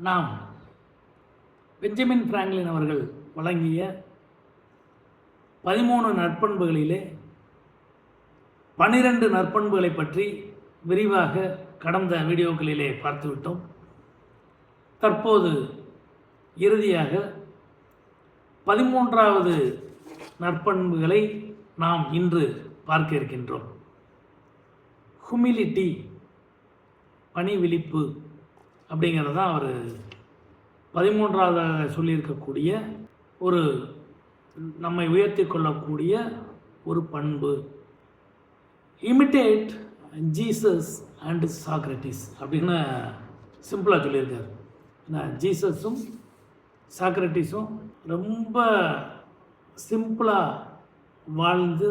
நாம் Benjamin Franklin அவர்கள் வழங்கிய 13 நற்பண்புகளிலே 12 நற்பண்புகளை பற்றி விரிவாக கடந்த வீடியோக்களிலே பார்த்துவிட்டோம். தற்போது இறுதியாக 13வது நற்பண்புகளை நாம் இன்று பார்க்க இருக்கின்றோம். ஹுமிலிட்டி, பணிவிழிப்பு அப்படிங்கிறது தான் அவர் 13வது சொல்லியிருக்கக்கூடிய ஒரு நம்மை உயர்த்தி கொள்ளக்கூடிய ஒரு பண்பு. இமிட்டேட் ஜீசஸ் அண்ட் சாக்ரட்டிஸ் அப்படின்னு சிம்பிளாக சொல்லியிருக்காரு. ஜீசஸும் சாக்ரட்டிஸும் ரொம்ப சிம்பிளாக வாழ்ந்து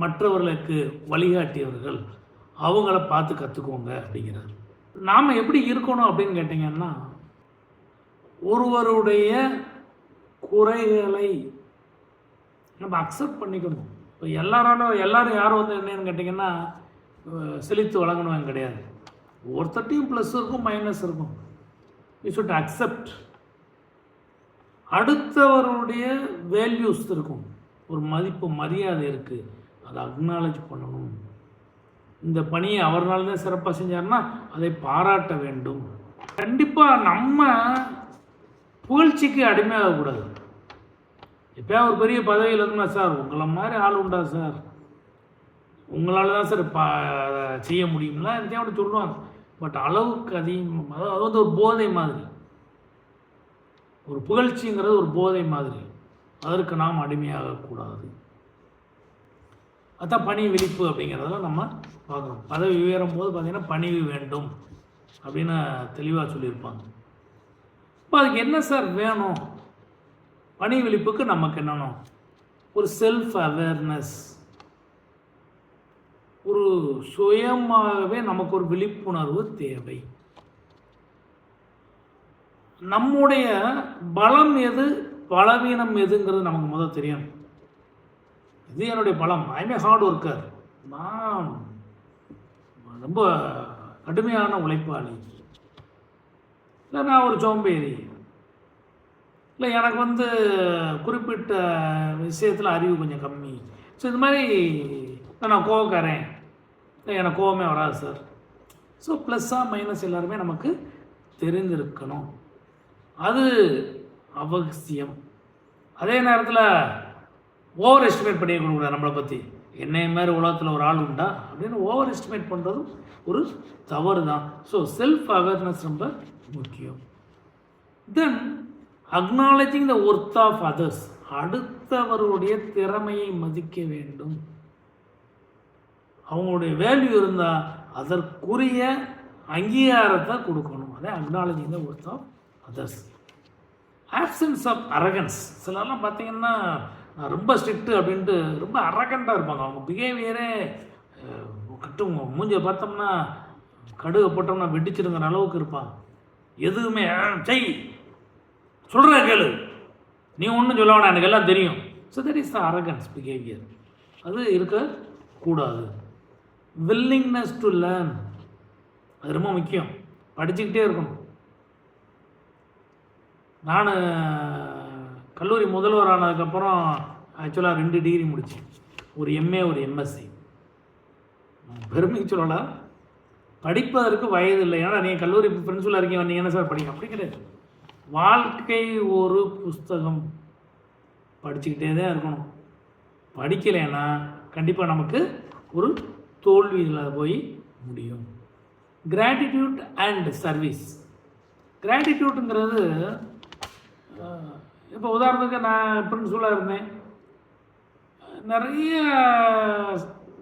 மற்றவர்களுக்கு வழிகாட்டியவர்கள், அவங்கள பார்த்து கற்றுக்கோங்க அப்படிங்கிறார். நாம் எப்படி இருக்கணும் அப்படின்னு கேட்டிங்கன்னா, ஒருவருடைய குறைகளை நம்ம அக்செப்ட் பண்ணிக்கணும். இப்போ எல்லாரும் யாரும் வந்து என்னன்னு கேட்டிங்கன்னா செழித்து வழங்கணும் கிடையாது. ஒருத்தட்டையும் ப்ளஸ் இருக்கும், மைனஸ் இருக்கும். You should accept. அடுத்தவருடைய வேல்யூஸ் இருக்கும், ஒரு மதிப்பு மரியாதை இருக்குது, அதை அக்னாலேஜ் பண்ணணும். இந்த பணியை அவர்னால தான் சிறப்பாக செஞ்சார்னா அதை பாராட்ட வேண்டும். கண்டிப்பாக நம்ம புகழ்ச்சிக்கு அடிமையாகக்கூடாது. எப்போ ஒரு பெரிய பதவியில் இருந்தால், சார் உங்களை மாதிரி ஆள் உண்டா சார், உங்களால் தான் சார் செய்ய முடியும்ல எதையும் சொல்லுவாங்க. பட் அளவுக்கு அதிகம், அதாவது வந்து ஒரு போதை மாதிரி, ஒரு புகழ்ச்சிங்கிறது ஒரு போதை மாதிரி, அதற்கு நாம் அடிமையாகக்கூடாது. அதுதான் பணி விழிப்பு அப்படிங்கிறதெல்லாம் நம்ம பார்க்கணும். பதவி உயரும் போது பார்த்திங்கன்னா பணிவு வேண்டும் அப்படின்னு தெளிவாக சொல்லியிருப்பாங்க. இப்போ அதுக்கு என்ன சார் வேணும்? பணி விழிப்புக்கு நமக்கு என்னென்ன? ஒரு செல்ஃப் அவேர்னஸ், ஒரு சுயமாகவே நமக்கு ஒரு விழிப்புணர்வு தேவை. நம்முடைய பலம் எது, பலவீனம் எதுங்கிறது நமக்கு முதல் தெரியணும். இது என்னுடைய பலம், ஐ ஹார்ட் ஒர்க்கர், நான் ரொம்ப கடுமையான உழைப்பாளி, இல்லை நான் ஒரு சோம்பேறி, இல்லை எனக்கு வந்து குறிப்பிட்ட விஷயத்தில் அறிவு கொஞ்சம் கம்மி. ஸோ இது மாதிரி நான் கோவக்காரன், எனக்கு கோவமே வராது சார். ஸோ ப்ளஸ்ஸாக மைனஸ் எல்லாருமே நமக்கு தெரிந்திருக்கணும், அது அவசியம். அதே நேரத்தில் ஓவர் எஸ்டிமேட் பண்ணிக்கூடாது நம்மளை பற்றி. என்னை மாதிரி உலகத்தில் ஒரு ஆள் உண்டா அப்படின்னு ஓவர் எஸ்டிமேட் பண்ணுறதும் ஒரு தவறு தான். ஸோ செல்ஃப் அவேர்னஸ் ரொம்ப முக்கியம். Then acknowledging the worth of others, அடுத்தவருடைய திறமையை மதிக்க வேண்டும். அவங்களுடைய வேல்யூ இருந்தால் அதற்குரிய அங்கீகாரத்தை கொடுக்கணும். அதே acknowledging the worth of others. Absence of arrogance. சிலர்லாம் பார்த்தீங்கன்னா நான் ரொம்ப ஸ்ட்ரிக்ட்டு அப்படின்ட்டு ரொம்ப அரகண்ட்டாக இருப்பாங்க. அவங்க பிஹேவியரே கட்டுங்க, மூஞ்சியை பார்த்தோம்னா கடுகை போட்டோம்னா வெடிச்சிருங்கிற அளவுக்கு இருப்பாங்க. எதுவுமே செய், சொல்கிற கேளு, நீ ஒன்றும் சொல்ல வேணாம், எனக்கு எல்லாம் தெரியும். So that is the arrogance behaviour. அது இருக்கக்கூடாது. வில்லிங்னஸ் டு லேர்ன், அது ரொம்ப முக்கியம். படிச்சுக்கிட்டே இருக்கணும். நான் கல்லூரி முதல்வர் ஆனதுக்கப்புறம் ஆக்சுவலாக 2 டிகிரி முடித்தேன், ஒரு எம்ஏ ஒரு எம்எஸ்சி. பெருமைக்கு சொல்லலாம், படிப்பதற்கு வயது இல்லை. ஏன்னா நீங்கள் கல்லூரி பிரின்சிபலாக இருக்கீங்க, வந்தீங்கன்னா சார் படிக்க, அப்படி கிடையாது. வாழ்க்கை ஒரு புஸ்தகம், படிச்சுக்கிட்டே தான் இருக்கணும். படிக்கலைன்னா கண்டிப்பாக நமக்கு ஒரு தோல்வியில் போய் முடியும். Gratitude and service. கிராட்டிடியூட்டுங்கிறது, இப்போ உதாரணத்துக்கு நான் பிரின்சிபலாக இருந்தேன், நிறைய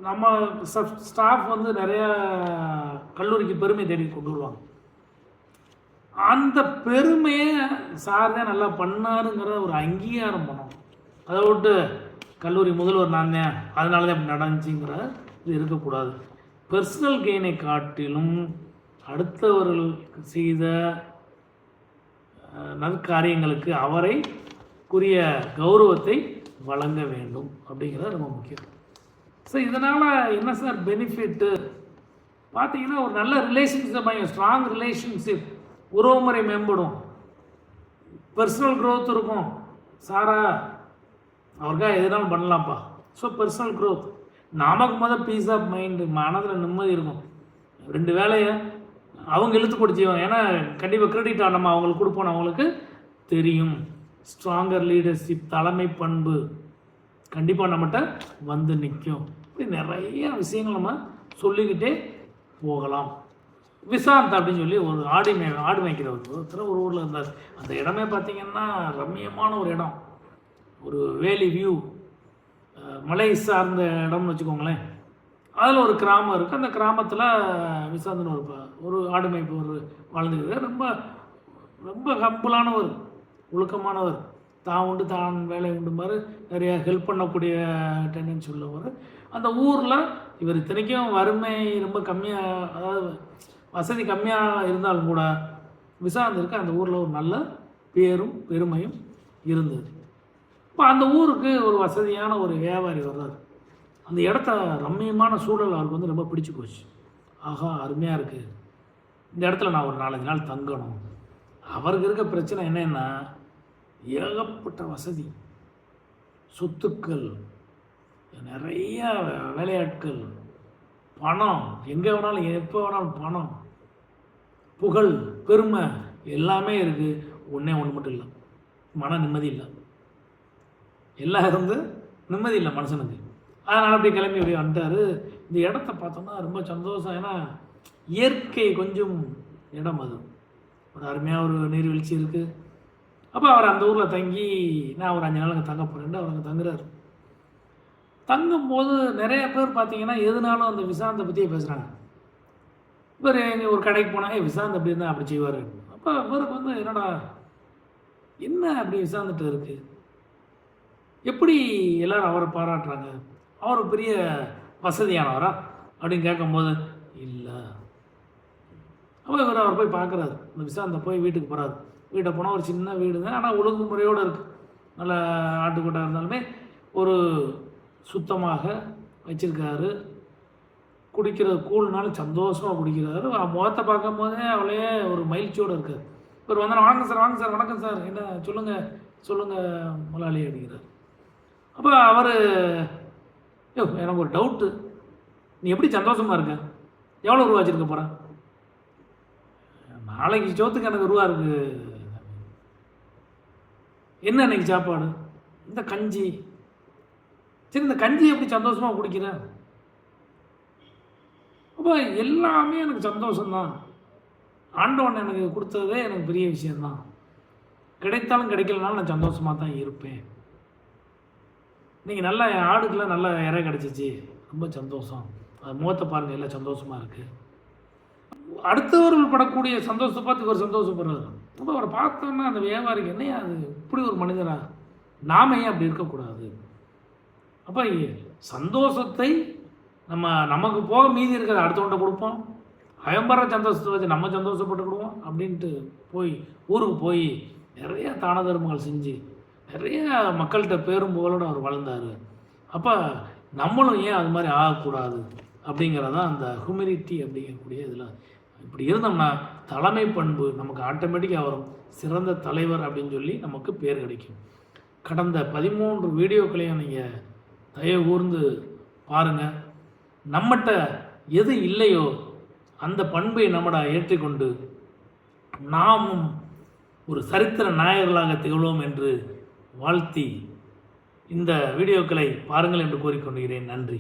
நம்ம ஸ்டாஃப் வந்து நிறையா கல்லூரிக்கு பெருமை தேடி கொண்டு வருவாங்க. அந்த பெருமையை சார் தான் நல்லா பண்ணாருங்கிற ஒரு அங்கீகாரம் பண்ணணும். அதை விட்டு கல்லூரி முதல்வர் நான் தான் அதனால தான் அப்படி நடந்துச்சுங்கிற இது இருக்கக்கூடாது. பர்சனல் கெயினை காட்டிலும் அடுத்தவர்கள் செய்த நற்காரியங்களுக்கு அவரைக்குரிய கௌரவத்தை வழங்க வேண்டும் அப்படிங்கிறது ரொம்ப முக்கியம். ஸோ இதனால் என்ன சார் பெனிஃபிட்டு பார்த்தீங்கன்னா, ஒரு நல்ல ரிலேஷன்ஷிப், ஸ்ட்ராங் ரிலேஷன்ஷிப் உறவுமுறை மேம்படும், பர்சனல் க்ரோத் இருக்கும். சாரா அவருக்காக எதுனாலும் பண்ணலாம்ப்பா. ஸோ பர்சனல் க்ரோத், நமக்கு பீஸ் ஆஃப் மைண்டு, மனதில் நிம்மதி இருக்கும். 2 வேலையை அவங்க இழுத்து பிடிச்சிவாங்க. ஏன்னா கண்டிப்பாக கிரெடிட்டாக நம்ம அவங்களுக்கு கொடுப்போம், அவங்களுக்கு தெரியும். ஸ்ட்ராங்கர் லீடர்ஷிப், தலைமை பண்பு கண்டிப்பாக நம்மகிட்ட வந்து நிற்கும். இப்படி நிறைய விஷயங்கள் நம்ம சொல்லிக்கிட்டே போகலாம். விசாந்த் அப்படின்னு சொல்லி ஒரு ஆடு மேய்க்கிறவர் ஒருத்தர் ஒரு ஊரில் இருந்தார். அந்த இடமே பார்த்திங்கன்னா ரம்மியமான ஒரு இடம், ஒரு வேலி வியூ, மலை சார்ந்த இடம்னு வச்சுக்கோங்களேன். அதில் ஒரு கிராமம் இருக்குது. அந்த கிராமத்தில் விசாந்தன் ஒரு ஆடு மேய்ப்பவர் வாழ்ந்துருக்கார். ரொம்ப ரொம்ப ஹம்பிளானவர், ஒழுக்கமானவர், தான் உண்டு தான் வேலை உண்டுமாறு நிறைய ஹெல்ப் பண்ணக்கூடிய டெண்டன்சி உள்ளவர். அந்த ஊரில் இவர் இத்தனைக்கும் வறுமை ரொம்ப கம்மியாக, அதாவது வசதி கம்மியாக இருந்தாலும் கூட விசாந்திருக்கு அந்த ஊரில் ஒரு நல்ல பேரும் பெருமையும் இருந்தது. இப்போ அந்த ஊருக்கு ஒரு வசதியான ஒரு வியாபாரி வர்றார். அந்த இடத்த ரம்மியமான சூழல் அவருக்கு ரொம்ப பிடிச்சி போச்சு. ஆஹா, அருமையாக இருக்குது, இந்த இடத்துல நான் ஒரு 4-5 நாள் தங்கணும். அவருக்கு இருக்க பிரச்சனை என்னென்னா, ஏகப்பட்ட வசதி, சொத்துக்கள், நிறைய வேலையாட்கள், பணம், எங்கே வேணாலும் எப்போ வேணாலும் பணம், புகழ், பெருமை எல்லாமே இருக்குது. ஒன்று மட்டும் இல்லை, மன நிம்மதி இல்லை. எல்லாம் இருந்து நிம்மதி இல்லை மனுஷனுக்கு. அதனால் அப்படி கிளம்பி அப்படியே வந்துட்டார். இந்த இடத்த பார்த்தோம்னா ரொம்ப சந்தோஷம். ஏன்னா இயற்கை கொஞ்சம் இடம், அது ஒரு அருமையாக ஒரு நீர்வீழ்ச்சி இருக்குது. அப்போ அவர் அந்த ஊரில் தங்கி, நான் ஒரு 5 நாள் அங்கே தங்க போகிறேன்ட்டு அவர் அங்கே தங்குறாரு. தங்கும்போது நிறைய பேர் பார்த்தீங்கன்னா எதுனாலும் அந்த விசாந்தை பற்றியே பேசுகிறாங்க. இவர் எங்கள் ஒரு கடைக்கு போனால் விசாந்த் அப்படி இருந்தால் அப்படி செய்வார். அப்போ இவருக்கு என்னடா என்ன அப்படி விசாந்துட்டு இருக்குது, எப்படி எல்லோரும் அவரை பாராட்டுறாங்க, அவர் பெரிய வசதியானவரா அப்படின்னு கேட்கும்போது இல்லை. அப்போ அவர் போய் பார்க்குறாரு. இந்த விசாந்தை போய் வீட்டுக்கு போகிறாரு. வீட்டை போனால் ஒரு சின்ன வீடு தான், ஆனால் ஒழுங்குமுறையோடு இருக்குது. நல்ல ஆட்டுக்கூட்டாக இருந்தாலுமே ஒரு சுத்தமாக வச்சுருக்காரு. குடிக்கிறது கூழ்னாலும் சந்தோஷமாக குடிக்கிறாரு. முகத்தை பார்க்கும் போதே அவளே ஒரு மகிழ்ச்சியோடு இருக்கார். இவர் வந்தால் வாங்க சார் வணக்கம் சார், என்ன சொல்லுங்கள் முதலாளி அப்படிங்கிறார். அப்போ அவர், எனக்கு ஒரு டவுட்டு, நீ எப்படி சந்தோஷமாக இருக்க, எவ்வளோ ரூபா வச்சுருக்க போகிறேன், நாளைக்கு சோத்துக்கு எனக்கு ரூபா இருக்குது, என்ன இன்னைக்கு சாப்பாடு, இந்த கஞ்சி, சரி இந்த கஞ்சி எப்படி சந்தோஷமாக குடிக்கிறேன். அப்போ எல்லாமே எனக்கு சந்தோஷம்தான். ஆண்டவன் எனக்கு கொடுத்ததே எனக்கு பெரிய விஷயந்தான். கிடைத்தாலும் கிடைக்கலனாலும் நான் சந்தோஷமாக தான் இருப்பேன். நீங்கள் நல்லா என் ஆடுக்கெல்லாம் நல்லா இறை கிடச்சிச்சு, ரொம்ப சந்தோஷம். அது முகத்தை பாருங்கள், எல்லாம் சந்தோஷமாக இருக்குது. அடுத்தவர்கள் படக்கூடிய சந்தோஷத்தை பார்த்து இவர் சந்தோஷப்படுறாரு. அப்போ அவரை பார்த்தோன்னா அந்த வியாபாரிக்கு என்னையா அது இப்படி ஒரு மனிதரா, நாம ஏன் அப்படி இருக்கக்கூடாது. அப்போ சந்தோஷத்தை நமக்கு போக மீதி இருக்கிறத அடுத்தவன்ட்ட கொடுப்போம், பயம்பர சந்தோஷத்தை வச்சு நம்ம சந்தோஷப்பட்டுக்கிடுவோம் அப்படின்ட்டு ஊருக்கு போய் நிறைய தான தர்மங்கள் செஞ்சு நிறைய மக்கள்கிட்ட பேரும் புகழோடு அவர் வளர்ந்தார். அப்போ நம்மளும் ஏன் அது மாதிரி ஆகக்கூடாது அப்படிங்கிறதான் அந்த ஹியூமினிட்டி அப்படிங்கக்கூடிய இதில். இப்படி இருந்தோம்னா தலைமை பண்பு நமக்கு ஆட்டோமேட்டிக்காக வரும். சிறந்த தலைவர் அப்படின்னு சொல்லி நமக்கு பேர் கிடைக்கும். கடந்த 13 வீடியோக்களையும் நீங்கள் தயவு கூர்ந்து பாருங்கள். நம்மகிட்ட எது இல்லையோ அந்த பண்பை நம்மட ஏற்றிக்கொண்டு நாமும் ஒரு சரித்திர நாயகர்களாக திகழ்வோம் என்று வாழ்த்தி இந்த வீடியோக்களை பாருங்கள் என்று கூறிக்கொள்கிறேன். நன்றி.